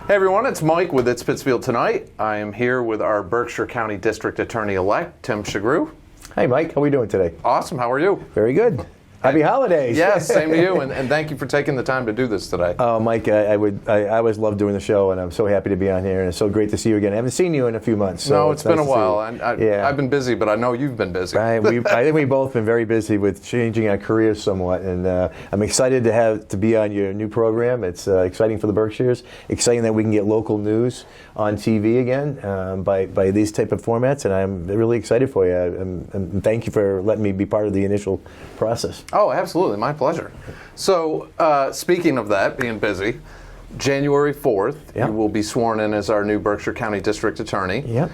Hey everyone, it's Mike with It's Pittsfield Tonight. I am here with our Berkshire County District Attorney-elect, Tim Shugrue. Hey Mike, how are we doing today? Awesome, how are you? Very good. Happy holidays. Yes, same to you, and thank you for taking the time to do this today. Oh, Mike, I always love doing the show, and I'm so happy to be on here, and it's so great to see you again. I haven't seen you in a few months. So no, it's been nice a while. I've been busy, but I know you've been busy. Right, I think we've both been very busy with changing our careers somewhat, and I'm excited to be on your new program. It's exciting for the Berkshires, exciting that we can get local news on TV again by these type of formats, and I'm really excited for you. And thank you for letting me be part of the initial process. Oh, absolutely. My pleasure. So, speaking of that, being busy, January 4th, you will be sworn in as our new Berkshire County District Attorney. Yep.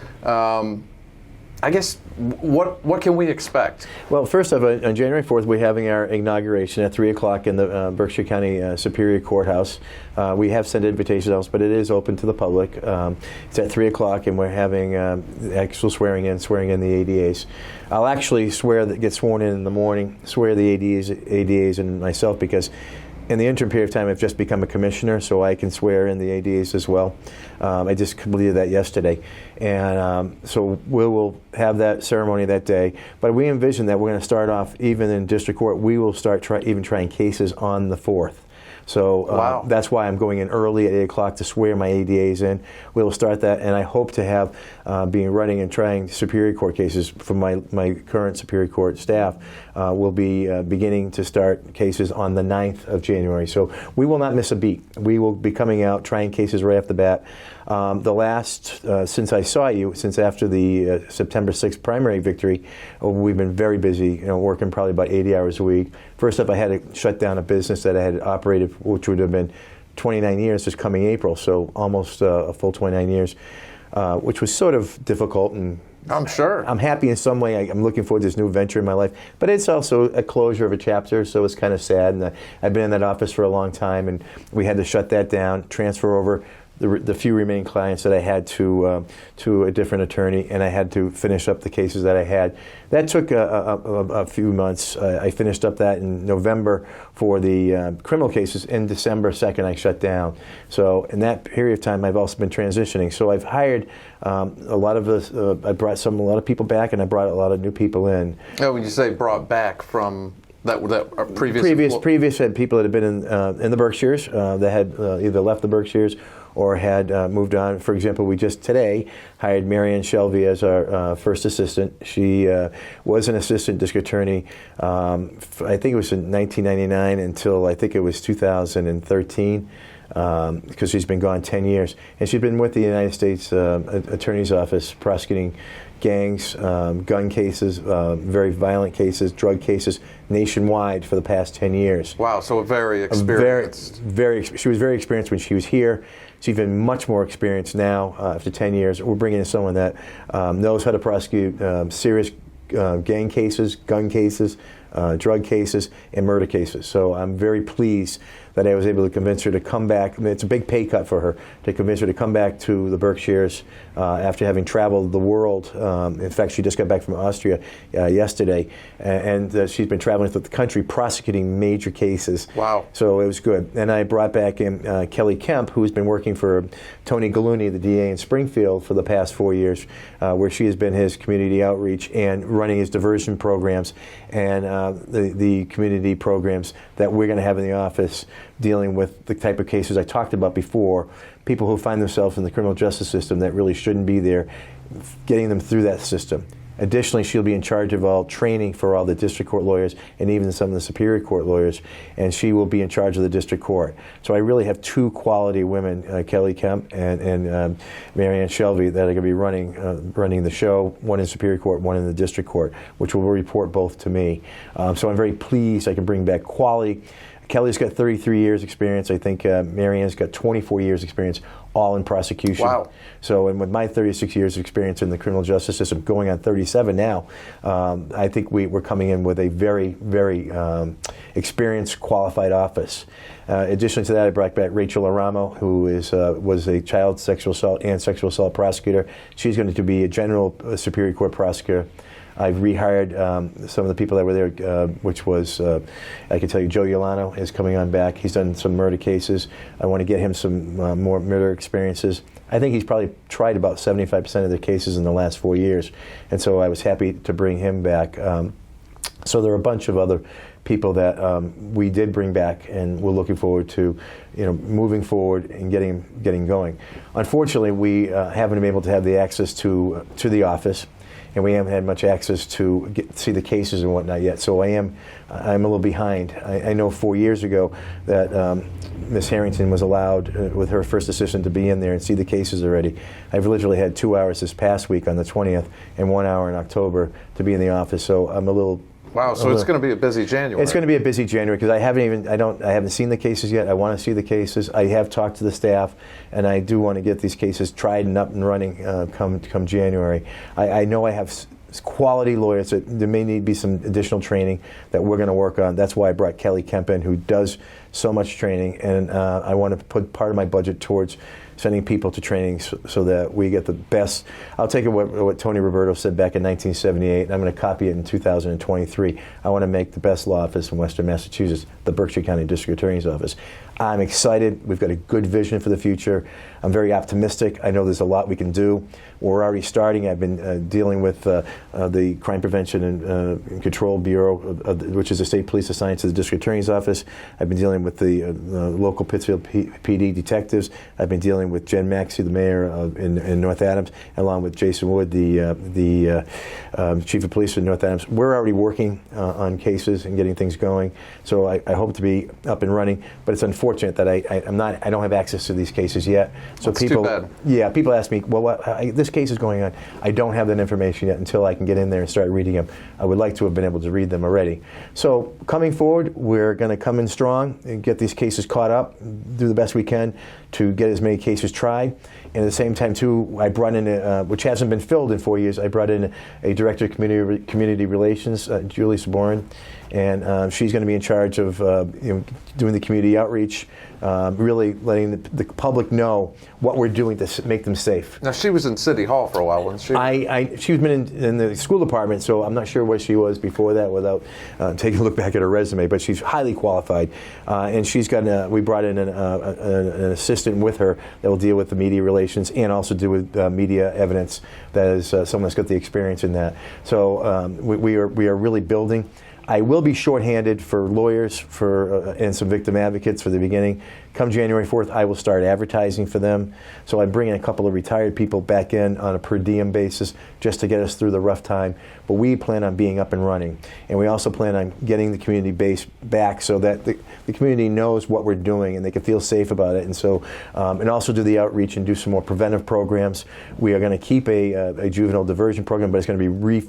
I guess, what can we expect? Well, first off, on January 4th, we're having our inauguration at 3 o'clock in the Berkshire County Superior Courthouse. We have sent invitations out, but it is open to the public. It's at 3 o'clock, and we're having actual swearing in the ADAs. I'll actually get sworn in the morning, swear the ADAs and myself, because in the interim period of time, I've just become a commissioner, so I can swear in the ADAs as well. I just completed that yesterday. And so we will have that ceremony that day. But we envision that we're going to start off, even in district court, we will start trying cases on the 4th. So that's why I'm going in early at 8 o'clock to swear my ADAs in. We'll start that, and I hope to have running and trying Superior Court cases from my current Superior Court staff. We'll be beginning to start cases on the 9th of January. So we will not miss a beat. We will be coming out, trying cases right off the bat. The last, since I saw you, since after the September 6th primary victory, we've been very busy, working probably about 80 hours a week. First up, I had to shut down a business that I had operated, which would have been 29 years this coming April, so almost a full 29 years, which was sort of difficult. And I'm sure. I'm happy in some way. I'm looking forward to this new venture in my life. But it's also a closure of a chapter, so it's kind of sad. And I've been in that office for a long time, and we had to shut that down, transfer over the few remaining clients that I had to a different attorney, and I had to finish up the cases that I had. That took a few months. I finished up that in November for the criminal cases. In December 2nd, I shut down. So in that period of time, I've also been transitioning. So I've hired a lot of us. I brought a lot of people back, and I brought a lot of new people in. Oh, when you say brought back from that previous had people that had been in the Berkshires that had either left the Berkshires or had moved on. For example, we just today hired Marianne Shelby as our first assistant. She was an assistant district attorney, I think it was in 1999 until I think it was 2013, because she's been gone 10 years. And she's been with the United States Attorney's Office prosecuting gangs, gun cases, very violent cases, drug cases nationwide for the past 10 years. Wow, so very experienced. She was very experienced when she was here. She's been much more experienced now after 10 years. We're bringing in someone that knows how to prosecute serious gang cases, gun cases, drug cases, and murder cases. So I'm very pleased that I was able to convince her to come back. I mean, it's a big pay cut for her to convince her to come back to the Berkshires after having traveled the world. In fact, she just got back from Austria yesterday, and she's been traveling through the country prosecuting major cases. Wow. So it was good. And I brought back in Kelly Kemp, who's been working for Tony Gallooni, the DA in Springfield, for the past 4 years, where she has been his community outreach and running his diversion programs and the community programs that we're going to have in the office, dealing with the type of cases I talked about before, people who find themselves in the criminal justice system that really shouldn't be there, getting them through that system. Additionally, she'll be in charge of all training for all the district court lawyers and even some of the superior court lawyers, and she will be in charge of the district court. So I really have two quality women, Kelly Kemp and Marianne Shelby, that are going to be running the show, one in superior court, one in the district court, which will report both to me. So I'm very pleased I can bring back quality. Kelly's got 33 years experience. I think Marianne's got 24 years experience, all in prosecution. Wow. So, and with my 36 years experience in the criminal justice system, going on 37 now, I think we're coming in with a very, very experienced, qualified office. Additionally to that, I brought back Rachel Aramo, who was a child sexual assault and sexual assault prosecutor. She's going to be a general superior court prosecutor. I've rehired some of the people that were there, which was, I can tell you, Joe Yolano is coming on back. He's done some murder cases. I want to get him some more murder experiences. I think he's probably tried about 75% of the cases in the last 4 years, and so I was happy to bring him back. So there are a bunch of other people that we did bring back, and we're looking forward to, moving forward and getting going. Unfortunately, we haven't been able to have the access to the office, and we haven't had much access to see the cases and whatnot yet. So I'm a little behind. I know 4 years ago that Miss Harrington was allowed with her first assistant to be in there and see the cases already. I've literally had 2 hours this past week on the 20th and 1 hour in October to be in the office. So I'm a little. Wow, so it's going to be a busy January. It's going to be a busy January because I haven't seen the cases yet. I want to see the cases. I have talked to the staff, and I do want to get these cases tried and up and running come January. I know I have quality lawyers that there may need to be some additional training that we're going to work on. That's why I brought Kelly Kemp in, who does so much training, and I want to put part of my budget towards sending people to training so that we get the best. I'll take what Tony Roberto said back in 1978, and I'm going to copy it in 2023. I want to make the best law office in Western Massachusetts, the Berkshire County District Attorney's Office. I'm excited. We've got a good vision for the future. I'm very optimistic. I know there's a lot we can do. We're already starting. I've been dealing with the Crime Prevention and Control Bureau, which is the state police assigned to the District Attorney's Office. I've been dealing with the local Pittsfield PD detectives. I've been dealing with Jen Maxey, the mayor in North Adams, along with Jason Wood, the chief of police in North Adams. We're already working on cases and getting things going. So I hope to be up and running. But it's unfortunate that I don't have access to these cases yet. So that's too bad. Yeah, people ask me, well, this case is going on. I don't have that information yet until I can get in there and start reading them. I would like to have been able to read them already. So coming forward, we're going to come in strong and get these cases caught up, do the best we can to get as many cases tried. And at the same time, too, I brought in, which hasn't been filled in 4 years, I brought in a director of community relations, Julie Saborin, and she's going to be in charge of doing the community outreach, really letting the public know what we're doing to make them safe. Now, she was in City Hall for a while, wasn't she? She's been in the school department, so I'm not sure where she was before that without taking a look back at her resume, but she's highly qualified. And she's got we brought in an assistant with her that will deal with the media relations and also do with media evidence. That is someone that's got the experience in that. So we are really building. I will be shorthanded for lawyers and some victim advocates for the beginning. Come January 4th, I will start advertising for them. So I'm bringing a couple of retired people back in on a per diem basis just to get us through the rough time. But we plan on being up and running. And we also plan on getting the community base back so that the community knows what we're doing and they can feel safe about it. And so, and also do the outreach and do some more preventive programs. We are going to keep a juvenile diversion program, but it's going to be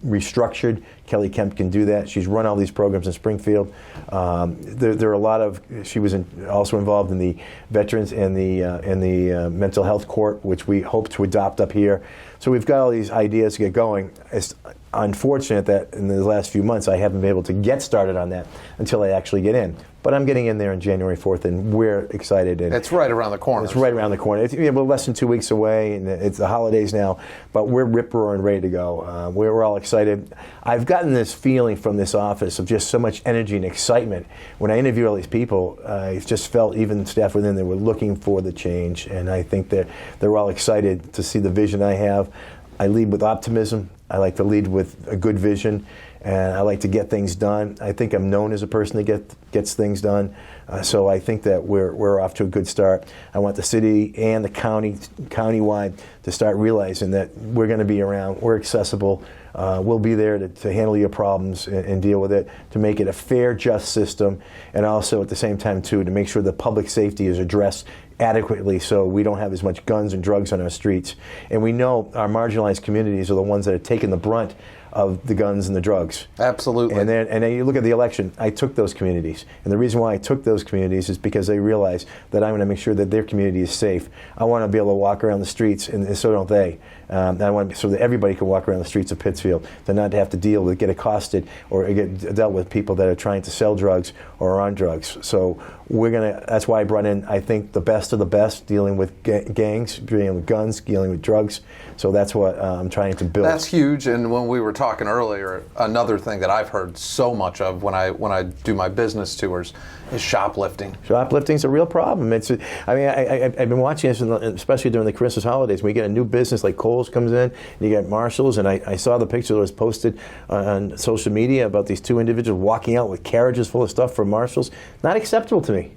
restructured. Kelly Kemp can do that. She's run all these programs in Springfield. There are a lot of, she was also involved in the veterans and the mental health court, which we hope to adopt up here. So we've got all these ideas to get going. It's unfortunate that in the last few months I haven't been able to get started on that until I actually get in. But I'm getting in there on January 4th, and we're excited. And it's right around the corner. It's right around the corner. We're less than 2 weeks away, and it's the holidays now, but we're rip-roaring ready to go. We're all excited. I've gotten this feeling from this office of just so much energy and excitement. When I interview all these people, I just felt even staff within there were looking for the change, and I think that they're all excited to see the vision I have. I lead with optimism. I like to lead with a good vision, and I like to get things done. I think I'm known as a person that gets things done, so I think that we're off to a good start. I want the city and the countywide to start realizing that we're going to be around, we're accessible, we'll be there to handle your problems and deal with it, to make it a fair, just system, and also at the same time, too, to make sure that public safety is addressed adequately so we don't have as much guns and drugs on our streets. And we know our marginalized communities are the ones that have taken the brunt of the guns and the drugs. Absolutely. And then you look at the election, I took those communities. And the reason why I took those communities is because they realize that I'm going to make sure that their community is safe. I want to be able to walk around the streets, and so don't they. I want so that everybody can walk around the streets of Pittsfield, to not have to get accosted or get dealt with people that are trying to sell drugs or are on drugs. So that's why I brought in, I think, the best of the best, dealing with gangs, dealing with guns, dealing with drugs. So that's what I'm trying to build. That's huge. And when we were talking talking earlier, another thing that I've heard so much of when I do my business tours is shoplifting. Shoplifting's a real problem. I've been watching this, especially during the Christmas holidays. When you get a new business like Kohl's comes in, and you get Marshalls, and I saw the picture that was posted on social media about these two individuals walking out with carriages full of stuff from Marshalls. Not acceptable to me.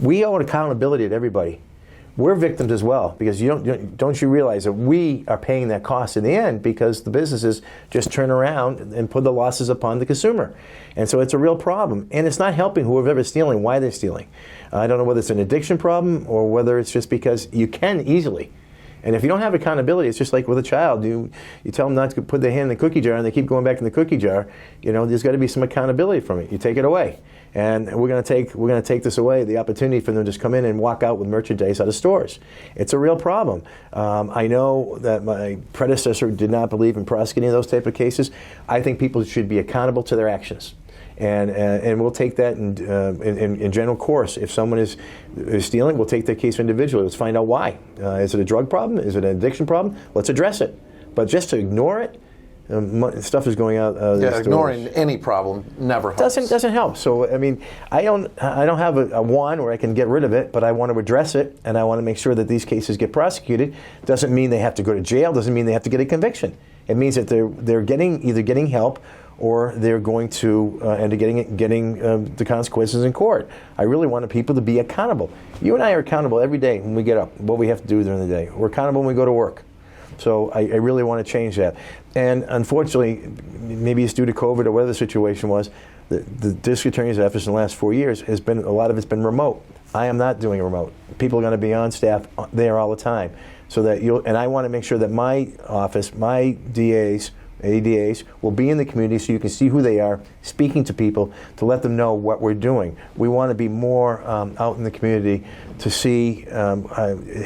We owe accountability to everybody. We're victims as well, because don't you realize that we are paying that cost in the end, because the businesses just turn around and put the losses upon the consumer. And so it's a real problem. And it's not helping whoever's stealing, why they're stealing. I don't know whether it's an addiction problem or whether it's just because you can easily. And if you don't have accountability, it's just like with a child. You tell them not to put their hand in the cookie jar, and they keep going back in the cookie jar. There's got to be some accountability from it. You take it away. And we're going to take this away, the opportunity for them to just come in and walk out with merchandise out of stores. It's a real problem. I know that my predecessor did not believe in prosecuting those type of cases. I think people should be accountable to their actions. And we'll take that in general course. If someone is stealing, we'll take their case individually. Let's find out why. Is it a drug problem? Is it an addiction problem? Let's address it. But just to ignore it, stuff is going out. Ignoring any problem never helps. Doesn't help. So I don't have a wand where I can get rid of it, but I want to address it, and I want to make sure that these cases get prosecuted. Doesn't mean they have to go to jail. Doesn't mean they have to get a conviction. It means that they're getting help, or they're going to end up getting the consequences in court. I really want people to be accountable. You and I are accountable every day when we get up, what we have to do during the day. We're accountable when we go to work. So I really want to change that. And unfortunately, maybe it's due to COVID or whatever the situation was, the district attorney's office in the last 4 years a lot of it's been remote. I am not doing remote. People are going to be on staff there all the time. So that and I want to make sure that my office, my ADAs will be in the community so you can see who they are, speaking to people, to let them know what we're doing. We want to be more out in the community to see,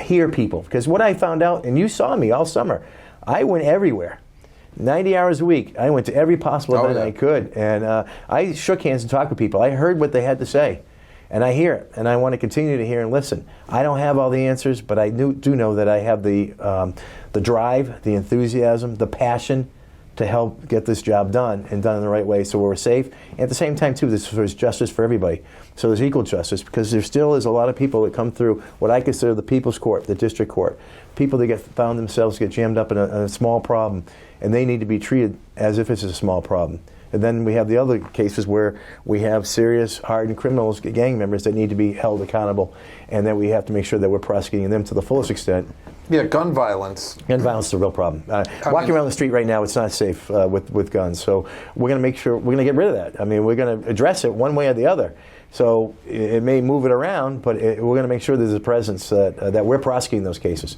hear people. Because what I found out, and you saw me all summer, I went everywhere. 90 hours a week. I went to every possible event I could. And I shook hands and talked with people. I heard what they had to say. And I hear it, and I want to continue to hear and listen. I don't have all the answers, but I do know that I have the drive, the enthusiasm, the passion to help get this job done, and done in the right way so we're safe. And at the same time, too, there's justice for everybody. So there's equal justice, because there still is a lot of people that come through what I consider the people's court, the district court. People that found themselves get jammed up in a small problem, and they need to be treated as if it's a small problem. And then we have the other cases where we have serious, hardened criminals, gang members that need to be held accountable, and that we have to make sure that we're prosecuting them to the fullest extent. Yeah, gun violence. Gun violence is a real problem. Walking around the street right now, it's not safe with guns. So we're going to make sure, we're going to get rid of that. We're going to address it one way or the other. So it may move it around, but we're going to make sure there's a presence that we're prosecuting those cases.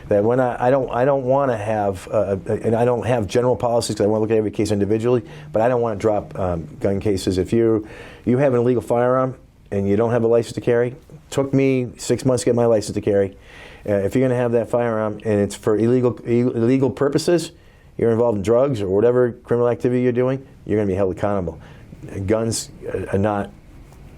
That when I don't want to have, and I don't have general policies because I want to look at every case individually, but I don't want to drop gun cases. If you have an illegal firearm and you don't have a license to carry, it took me 6 months to get my license to carry. If you're going to have that firearm and it's for illegal purposes, you're involved in drugs or whatever criminal activity you're doing, you're going to be held accountable. Guns are not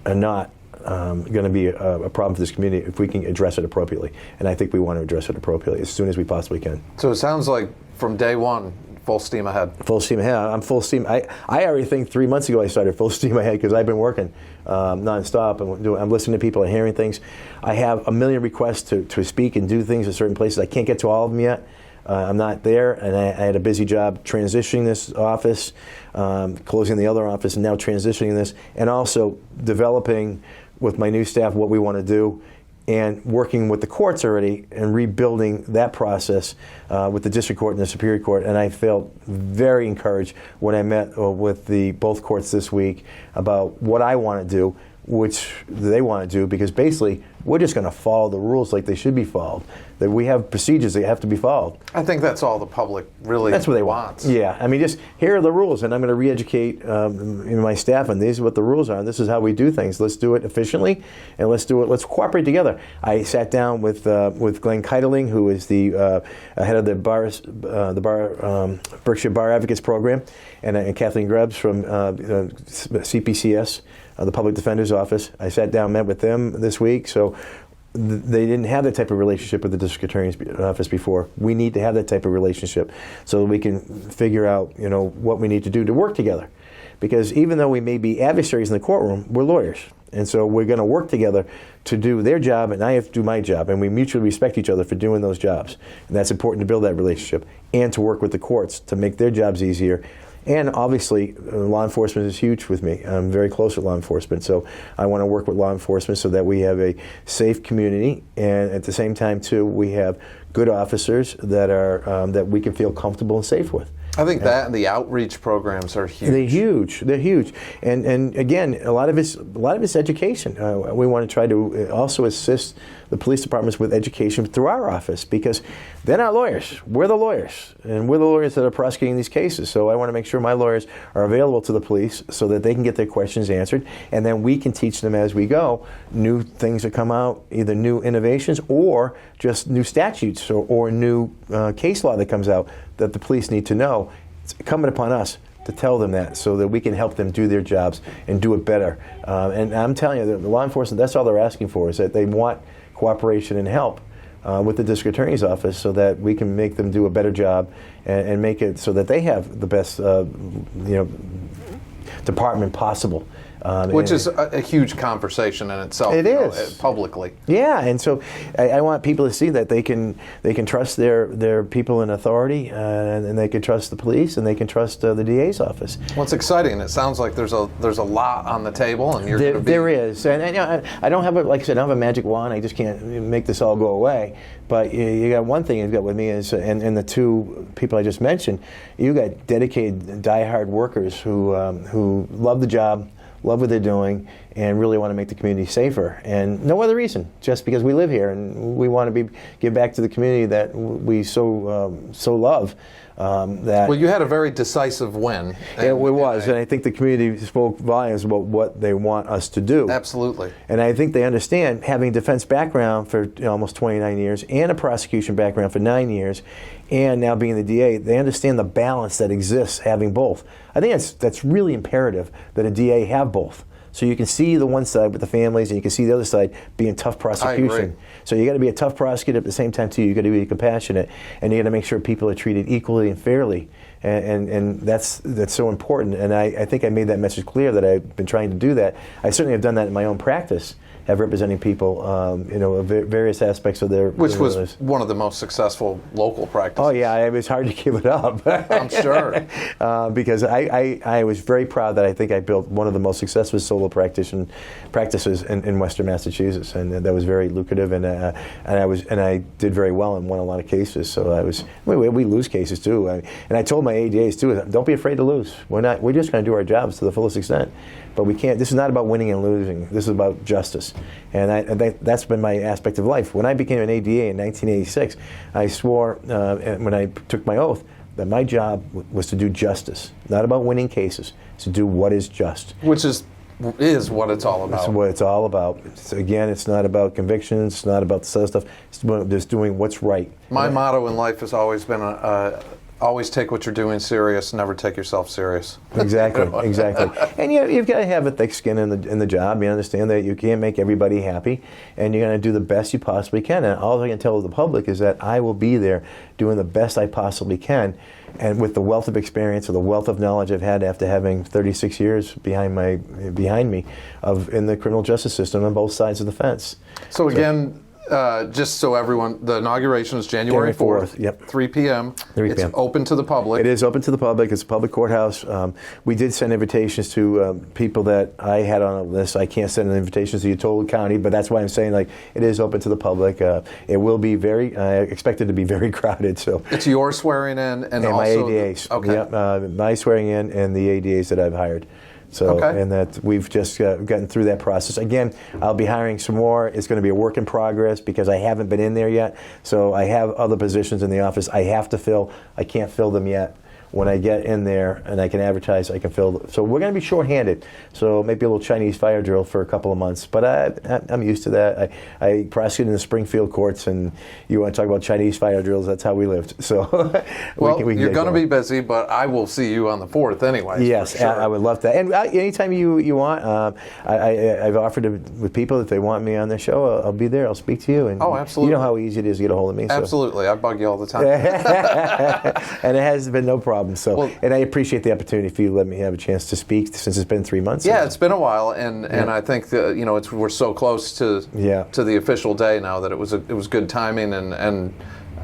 going to be a problem for this community if we can address it appropriately. And I think we want to address it appropriately as soon as we possibly can. So it sounds like from day one, full steam ahead. Full steam ahead. I'm full steam. I already think 3 months ago I started full steam ahead because I've been working nonstop. I'm listening to people and hearing things. I have a million requests to speak and do things in certain places. I can't get to all of them yet. I'm not there, and I had a busy job transitioning this office, closing the other office, and now transitioning this, and also developing with my new staff what we want to do, and working with the courts already and rebuilding that process with the district court and the superior court. And I felt very encouraged when I met with both courts this week about what I want to do, which they want to do, because basically we're just going to follow the rules like they should be followed. That we have procedures that have to be followed. I think that's all the public really That's what they wants. Yeah, just here are the rules, and I'm going to re-educate my staff, and these are what the rules are, and this is how we do things. Let's do it efficiently, and let's Let's cooperate together. I sat down with Glenn Keitling, who is the head of the Berkshire Bar Advocates Program, and Kathleen Grubbs from CPCS, the Public Defender's Office. I sat down, met with them this week, so they didn't have that type of relationship with the district attorney's office before. We need to have that type of relationship so that we can figure out, what we need to do to work together. Because even though we may be adversaries in the courtroom, we're lawyers. And so we're going to work together to do their job, and I have to do my job. And we mutually respect each other for doing those jobs. And that's important to build that relationship and to work with the courts to make their jobs easier. And obviously, law enforcement is huge with me. I'm very close with law enforcement, so I want to work with law enforcement so that we have a safe community, and at the same time, too, we have good officers that are that we can feel comfortable and safe with. I think that and the outreach programs are huge. They're huge. They're huge. And again, a lot of it's education. We want to try to also assist the police departments with education through our office, because they're not lawyers. We're the lawyers, and we're the lawyers that are prosecuting these cases. So I want to make sure my lawyers are available to the police so that they can get their questions answered, and then we can teach them as we go new things that come out, either new innovations or just new statutes or new case law that comes out that the police need to know. It's incumbent upon us to tell them that so that we can help them do their jobs and do it better. And I'm telling you, the law enforcement, that's all they're asking for, is that they want cooperation and help with the district attorney's office so that we can make them do a better job and make it so that they have the best department possible. Which is a huge conversation in itself. It is. Publicly. Yeah, and so I want people to see that they can trust their people in authority, and they can trust the police, and they can trust the DA's office. Well, it's exciting. It sounds like there's a lot on the table, and you're going to be... There is, and I don't have like I said, I don't have a magic wand. I just can't make this all go away. But you got one thing you've got with me is, and the two people I just mentioned, you got dedicated, die-hard workers who love the job, love what they're doing, and really want to make the community safer. And no other reason, just because we live here and we want to give back to the community that we so love. Well, you had a very decisive win. It was, and I think the community spoke volumes about what they want us to do. Absolutely. And I think they understand, having a defense background for almost 29 years and a prosecution background for 9 years, and now being the DA, they understand the balance that exists having both. I think that's really imperative that a DA have both. So you can see the one side with the families, and you can see the other side being tough prosecution. I agree. So you got to be a tough prosecutor at the same time too. You got to be compassionate, and you got to make sure people are treated equally and fairly. And that's so important. And I think I made that message clear that I've been trying to do that. I certainly have done that in my own practice, have representing people, various aspects of their... Which was one of the most successful local practices. Oh yeah, it was hard to give it up. I'm sure. Because I was very proud that I think I built one of the most successful solo practices in Western Massachusetts, and that was very lucrative, and I did very well and won a lot of cases. So we lose cases too, and I told my ADAs too, don't be afraid to lose. We're just going to do our jobs to the fullest extent. But we can't. This is not about winning and losing. This is about justice, and that's been my aspect of life. When I became an ADA in 1986, I swore when I took my oath that my job was to do justice, not about winning cases. It's to do what is just. Which is what it's all about. That's what it's all about. Again, it's not about convictions. It's not about the other stuff. It's about just doing what's right. My motto in life has always been always take what you're doing serious, never take yourself serious. Exactly. And you've got to have a thick skin in the job. You understand that you can't make everybody happy, and you're going to do the best you possibly can. And all I can tell the public is that I will be there doing the best I possibly can. And with the wealth of experience or the wealth of knowledge I've had after having 36 years behind me in the criminal justice system on both sides of the fence. So again, just so everyone, the inauguration is January 4th, yep. 3 p.m. 3 It's p.m. open to the public. It is open to the public. It's a public courthouse. We did send invitations to people that I had on a list. I can't send invitations to Utah County, but that's why I'm saying it is open to the public. It will be I expect it to be very crowded. So it's your swearing in and also my ADAs. Okay. Yep, my swearing in and the ADAs that I've hired. So, okay. And that we've just gotten through that process. Again, I'll be hiring some more. It's going to be a work in progress because I haven't been in there yet. So I have other positions in the office I have to fill. I can't fill them yet. when I get in there and I can advertise, I can fill. So we're going to be shorthanded. So maybe a little Chinese fire drill for a couple of months. But I'm used to that. I prosecuted in the Springfield courts, and you want to talk about Chinese fire drills? That's how we lived. So well, you're going to be busy, but I will see you on the 4th anyway. Yes, sure. I would love that. And anytime you want, I've offered with people if they want me on their show, I'll be there. I'll speak to you. And oh, absolutely. You know how easy it is to get a hold of me. Absolutely. So. I bug you all the time. And it has been no problem. So, well, and I appreciate the opportunity for you to let me have a chance to speak since it's been 3 months. Yeah, it's been a while, and I think that, we're so close to the official day now that it was good timing, and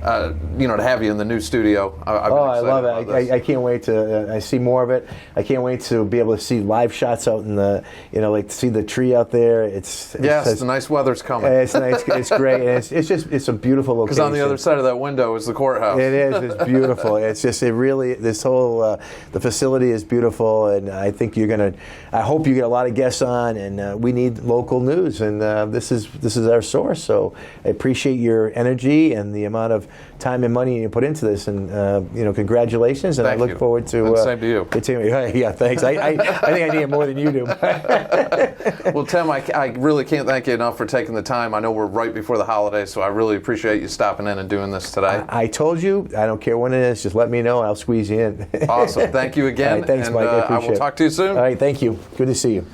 to have you in the new studio. I love it. I can't wait to I see more of it. I can't wait to be able to see live shots out in the, like to see the tree out there. It's the nice weather's coming. It's nice. It's great. And it's a beautiful location. Because on the other side of that window is the courthouse. It is. It's beautiful. It's just this whole the facility is beautiful, and I think I hope you get a lot of guests on, and we need local news, and this is our source. So I appreciate your energy and the amount of time and money you put into this, and congratulations, and I look forward to and same to you. Continuing. Yeah, thanks. I think I need it more than you do. Well, Tim, I really can't thank you enough for taking the time. I know we're right before the holidays, so I really appreciate you stopping in and doing this today. I told you, I don't care when it is, just let me know, I'll squeeze you in. Awesome. Thank you again. All right, thanks, Mike. I appreciate it. I will talk to you soon. All right, thank you. Good to see you.